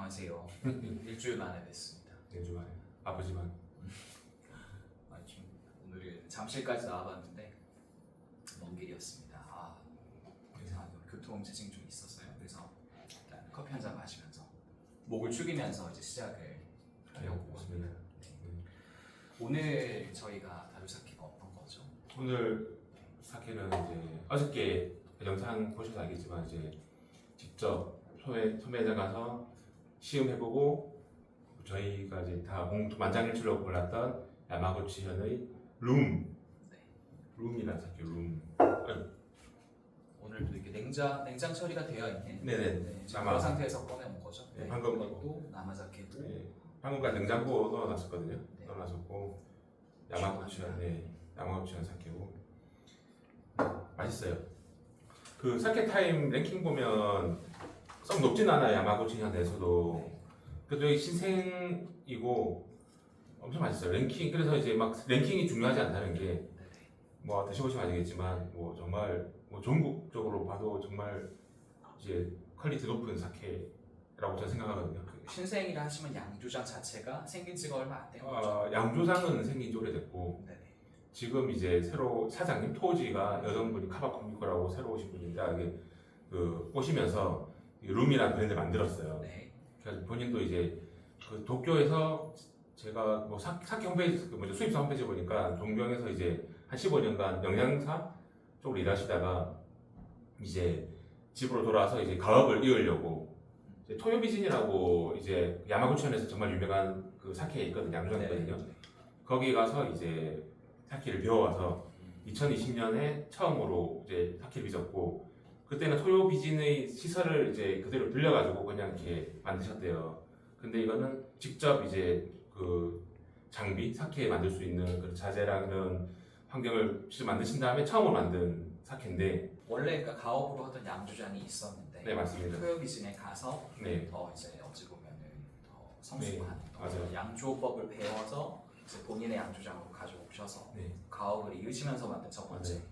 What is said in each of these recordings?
안녕하세요. 일주일 만에 뵙습니다. 일주일 만에 아버지만. 좀 오늘은 잠실까지 나와봤는데 먼 길이었습니다. 그래서 교통 체증 좀 있었어요. 그래서 일단 커피 한 잔 마시면서 목을 축이면서 이제 시작을 하려고 합니다. 오늘 저희가 다룰 사케가 어떤 거죠? 오늘 사케는 이제 어저께 영상 보셔서 알겠지만 이제 직접 소매점 가서 시음해보고 저희가 이제 다 만장일치로 골랐던 야마구치현의 룸이라는 사케. 룸. 오늘도 이렇게 냉장 처리가 되어 있는 네네. 지금 그 상태에서 꺼내온 거죠. 네, 방금 이것도 나마사케고. 네, 방금까지 냉장고에 넣어놨었거든요. 네. 넣어놨었고 야마구치현 사케고 맛있어요. 그 사케 타임 랭킹 보면 썩 높진 않아요. 야마구치현 내에서도. 그래도 여기 신생이고 엄청 맛있어요. 랭킹. 그래서 이제 막 랭킹이 중요하지 않다는 게 뭐 드셔보시면 알겠지만 뭐 정말 뭐 전국적으로 봐도 정말 이제 퀄리티 높은 사케라고 저는 생각하거든요. 신생이라 하시면 양조장 자체가 생긴 지가 얼마 안 된 거죠? 양조장은 생긴 지 오래됐고 네네. 지금 이제 새로 사장님 토지가 여성분이 카바코미코라고 새로 오신 분인데 이게 그 오시면서 룸이라는 브랜드 만들었어요. 네. 그래서 본인도 이제 그 도쿄에서 제가 뭐 사케 홈페이지 먼저 수입사 홈페이지 보니까 동경에서 이제 한 15년간 영양사 쪽으로 일하시다가 이제 집으로 돌아와서 이제 가업을 이으려고 이제 토요비진이라고 이제 야마구치현에서 정말 유명한 그 사케 있거든요. 양조장이거든요. 거기 가서 이제 사케를 배워와서 2020년에 처음으로 이제 사케를 빚었고 그때는 토요비진의 시설을 이제 그대로 빌려가지고 그냥 이렇게 만드셨대요. 근데 이거는 직접 이제 그 장비, 사케 만들 수 있는 그런 자재랑 이런 환경을 직접 만드신 다음에 처음으로 만든 사케인데 원래 그러니까 가업으로 하던 양조장이 있었는데 네, 맞습니다. 토요비진에 가서 네. 더 이제 어찌 보면은 더 성숙한 맞아요. 양조법을 배워서 이제 본인의 양조장으로 가져오셔서 네. 가업을 이으시면서 만든 첫 번째 맞아요.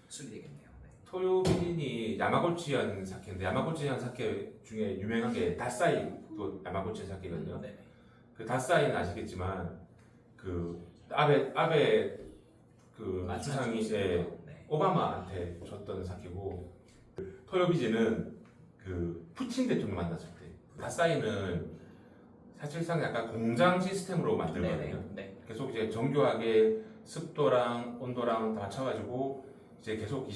술이 되겠네요. 네. 토요비진이 야마구치현 사케인데 야마구치현 사케 중에 유명한 게 다사이도 야마구치현 사케거든요. 네. 그 다사이는 아시겠지만 그 아베 그 수상이 이제 오바마한테 줬던 사케고 토요비진은 그 푸틴 대통령 만났을 때 다사이는 사실상 약간 공장 시스템으로 만들거든요. 네. 계속 이제 정교하게 습도랑 온도랑 다 맞춰가지고 이제 계속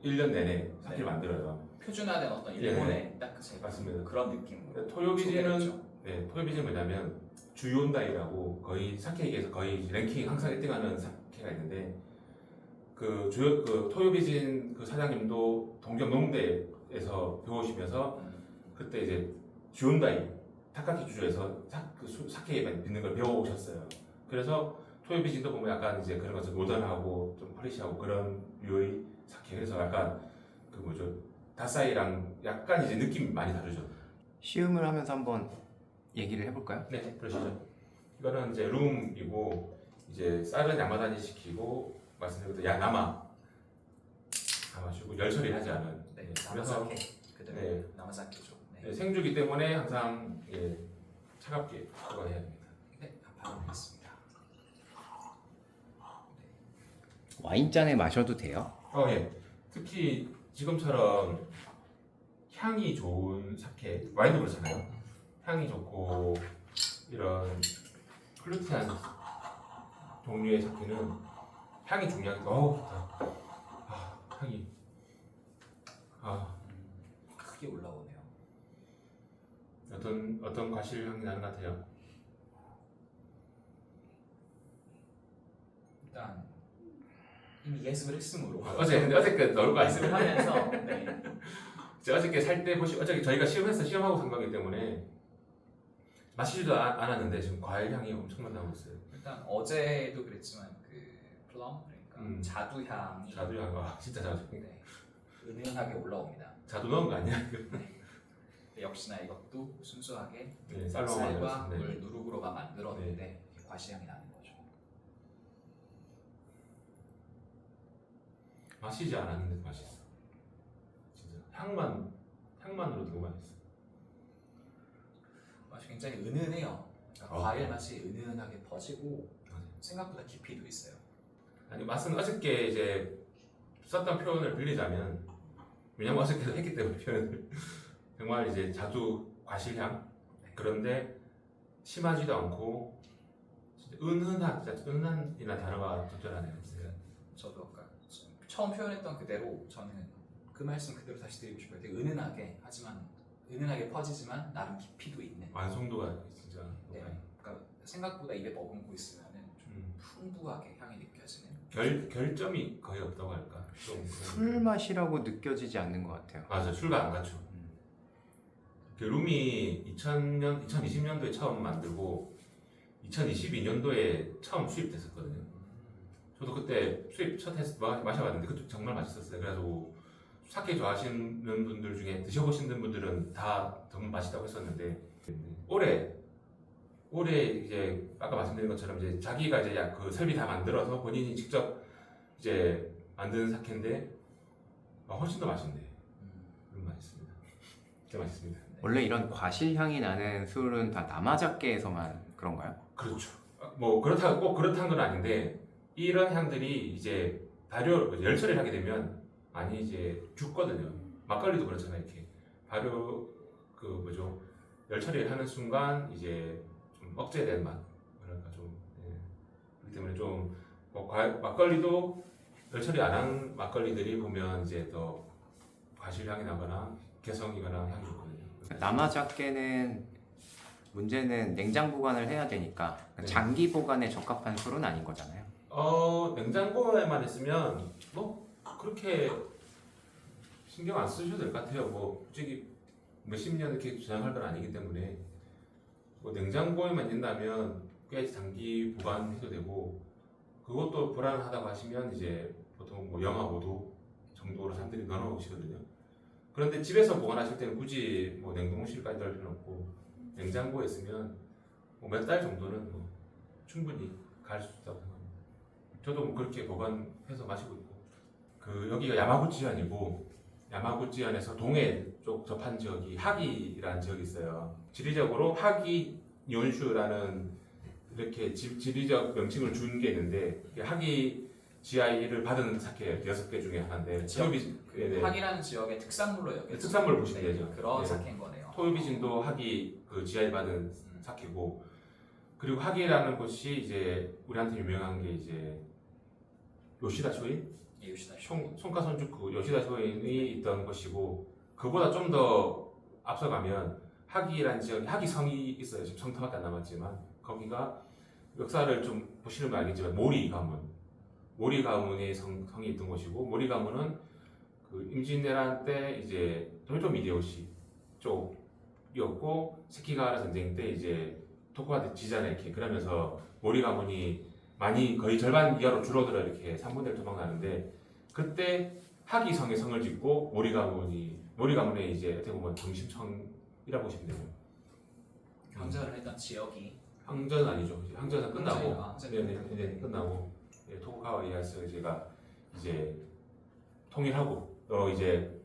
1년 내내 사케를 만들어요. 표준화된 어떤 일본의 딱 그 맞습니다. 그런 느낌으로. 토요비진은 뭐냐면 주요온다이라고 거의 사케에게서 거의 랭킹 항상 1등하는 사케가 있는데 그 토요비진 그 사장님도 동경 농대에서 배우시면서 그때 이제 주온다이 타카키 주주에서 사케에 빚는 걸 배워오셨어요. 그래서 토요비진도 보면 약간 이제 그런 것을 모던하고 좀 프레시하고 그런 류의 사케. 그래서 약간 그 뭐죠 다사이랑 약간 이제 느낌이 많이 다르죠. 시음을 하면서 한번 얘기를 해볼까요? 네, 그러시죠. 이거는 이제 룸이고 이제 쌀은 야마다니 시키고 말씀드린 대로 남아주고 열 처리하지 않은. 네. 그래서 나마사케 그대로 네. 나마사케죠. 네, 생주기 때문에 항상 차갑게 보관해야 됩니다. 네. 바로 하겠습니다. 와인잔에 마셔도 돼요? 예. 특히 지금처럼 향이 좋은 사케, 와인도 그렇잖아요. 향이 좋고 이런 플루티한 종류의 사케는 향이 중요하기 때문에 좋다. 향이 크게 올라오네요. 어떤 과실 향이 나는 것 같아요. 일단 이미 예습을 했으므로 어저께 넣을 거 예습을 아니에요. 하면서 네. 어저께 살 때 어저께 저희가 시험하고 산 거기 때문에 마시지도 않았는데 지금 과일 향이 엄청 나고 있어요. 일단 어제도 그랬지만 그 플럼 그러니까 자두향이 진짜 자두. 네, 은은하게 올라옵니다. 자두 넣은 거 아니야? 역시나 이것도 순수하게 네, 쌀과 네. 물 누룩으로만 만들었는데 과실향이 나는 거죠. 마시지 않았는데 맛있어. 진짜 향만으로도 너무 맛있어. 맛이 굉장히 은은해요. 그러니까 어. 과일 맛이 은은하게 퍼지고 맞아요. 생각보다 깊이도 있어요. 아니 맛은 어저께 이제 썼던 표현을 빌리자면 왜냐면 어저께도 했기 때문에 표현을 정말 이제 자두 과실향 그런데 심하지도 않고 진짜 은은한 진짜 은은한이라는 단어가 적절하네요. 저도 아까 처음 표현했던 그대로 저는 그 말씀 그대로 다시 드리고 싶어요. 되게 은은하게 하지만 은은하게 퍼지지만 나름 깊이도 있는. 완성도가 진짜 네. 높아요. 그러니까 생각보다 입에 머금고 있으면은 좀 음. 풍부하게 향이 느껴지는. 결점이 거의 없다고 할까? 좀 그런- 술 맛이라고 느껴지지 않는 것 같아요. 맞아 술과 안 갖춰. 그 룸이 2020년도에 처음 만들고 2022년도에 처음 수입됐었거든요. 저도 그때 수입 첫 해서 마셔봤는데 그것도 정말 맛있었어요. 그래서 사케 좋아하시는 분들 중에 드셔보시는 분들은 다 정말 맛있다고 했었는데 올해 이제 아까 말씀드린 것처럼 이제 자기가 이제 그 설비 다 만들어서 본인이 직접 이제 만드는 사케인데 훨씬 더 맛있네. 맛있습니다. 진짜 맛있습니다. 원래 이런 과실 향이 나는 술은 다 남아작계에서만 그런가요? 그렇죠. 뭐 그렇다고 꼭 그렇다는 건 아닌데 이런 향들이 이제 발효 열처리를 하게 되면 많이 이제 죽거든요. 막걸리도 그렇잖아요. 이렇게 발효 그 뭐죠 열처리를 하는 순간 이제 좀 억제된 맛 뭐랄까 좀 그렇기 때문에 좀뭐 막걸리도 열처리 안 한 막걸리들이 보면 이제 더 과실 향이 나거나 개성이거나 향이 좋거든요. 남아작계는 문제는 냉장 보관을 해야 되니까 네. 장기 보관에 적합한 술은 아닌 거잖아요. 냉장고에만 있으면 뭐 그렇게 신경 안 쓰셔도 될 것 같아요. 뭐 솔직히 몇십 년 이렇게 저장할 건 아니기 때문에 뭐 냉장고에만 있다면 꽤 장기 보관해도 되고 그것도 불안하다고 하시면 이제 보통 뭐 영하 5도 정도로 사람들이 넣어놓으시거든요. 그런데 집에서 보관하실 때는 굳이 뭐 냉동실까지 넣을 필요는 없고 냉장고에 있으면 뭐 몇 달 정도는 뭐 충분히 갈 수 있다고 생각합니다. 저도 뭐 그렇게 보관해서 마시고 있고 그 여기가 야마구치현이고 야마구치현에서 동해 쪽 접한 지역이 하기라는 지역이 있어요. 지리적으로 하기 니온슈라는 이렇게 지리적 명칭을 준 게 있는데 하기 GI를 받은 사케 6개 중에 하나인데 그 하기라는 지역의 특산물로 여겨. 특산물을 보시면 되죠. 그런 네. 사케인 거네요. 토요비진도 하기 그 GI 받은 사케고 그리고 하기라는 곳이 이제 우리한테 유명한 게 이제 요시다 쇼인 예, 요시다 손가손주쿠 요시다 쇼인이 있던 곳이고 그보다 좀 더 앞서가면 하기라는 지역이 하기성이 있어요. 지금 성터밖에 안 남았지만 거기가 역사를 좀 보시는 분 알겠지만 모리 가문의 성이 있던 곳이고 모리 가문은 그 임진왜란 때 이제 도요토미 히데요시 쪽이었고 세키가와라 전쟁 때 이제 토쿠가와 지자네키 그러면서 모리 가문이 많이 거의 절반 이하로 줄어들어 이렇게 3분의 1 도망가는데 그때 하기성에 성을 짓고 모리 가문의 이제 어떻게 보면 정심청이라고 보시면 돼요. 황전을 했던 지역이 항전은 아니죠. 항전은 끝나고 항전이 네네 끝나고 토쿠가와 이에야스가 이제 통일하고 이제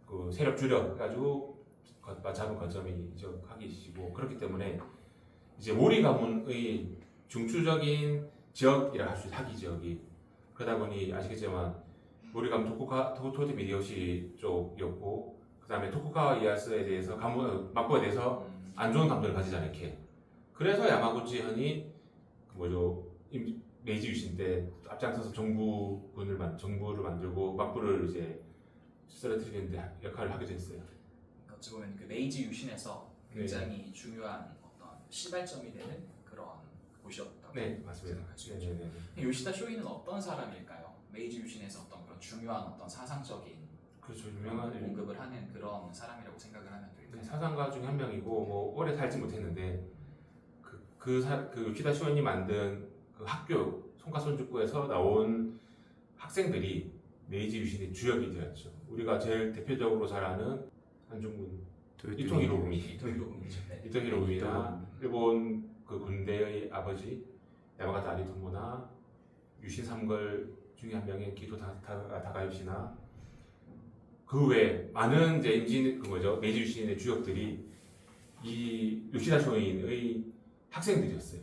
그 세력 줄여 가지고 잡은 거점이 이제 하기시고 그렇기 때문에 이제 모리 가문의 중추적인 지역이라 할 수 있어요. 하기 지역이 그러다 보니 아시겠지만 모리 가문 토요토미 히데요시 쪽이었고 그 다음에 토쿠가와 이에야스에 대해서 막고에 대해서 안 좋은 감정을 가지잖아요. 이렇게 그래서 야마구치현이 그 뭐죠 메이지 유신 때 앞장서서 정부를 만들고 막부를 이제 쓰러뜨리는데 역할을 하게 됐어요. 어찌 보면 그 메이지 유신에서 굉장히 중요한 어떤 시발점이 되는 그런 곳이었다고 네 맞습니다. 생각할 수 있죠. 네네네. 요시다 쇼이는 어떤 사람일까요? 메이지 유신에서 어떤 그런 중요한 어떤 사상적인 그렇죠 유명한 공급을 하는 그런 사람이라고 생각을 하면 될까요? 사상가 중에 한 명이고 뭐 오래 살지 못했는데 그 요시다 쇼인이 만든 그 학교 손가손주쿠에서 나온 학생들이 메이지 유신의 주역이 되었죠. 우리가 제일 대표적으로 잘 아는 한중군 이토 히로부미, 이토 히로부미나 일본 그 군대의 아버지 야마가타 아리토모나 유신 삼걸 중에 한 명의 기토 다가요시나 그 외에 많은 이제 메이지 유신의 주역들이 이 요시다 쇼인의 학생들이었어요.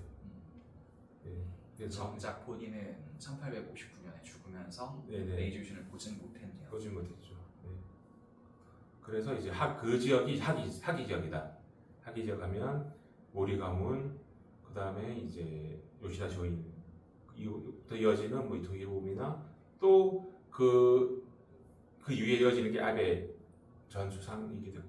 네, 그래서 정작 본인은 1859년에 죽으면서 네네. 메이지 유신을 보진 못했네요. 보지 못했죠. 네. 그래서 이제 그 지역이 하기 지역이다. 하기 지역 하면 모리 가문, 그 다음에 이제 요시다 쇼인, 또 이어지는 뭐 이토 히로부미나 또 그 이후에 이어지는 게 아베 전 수상이기도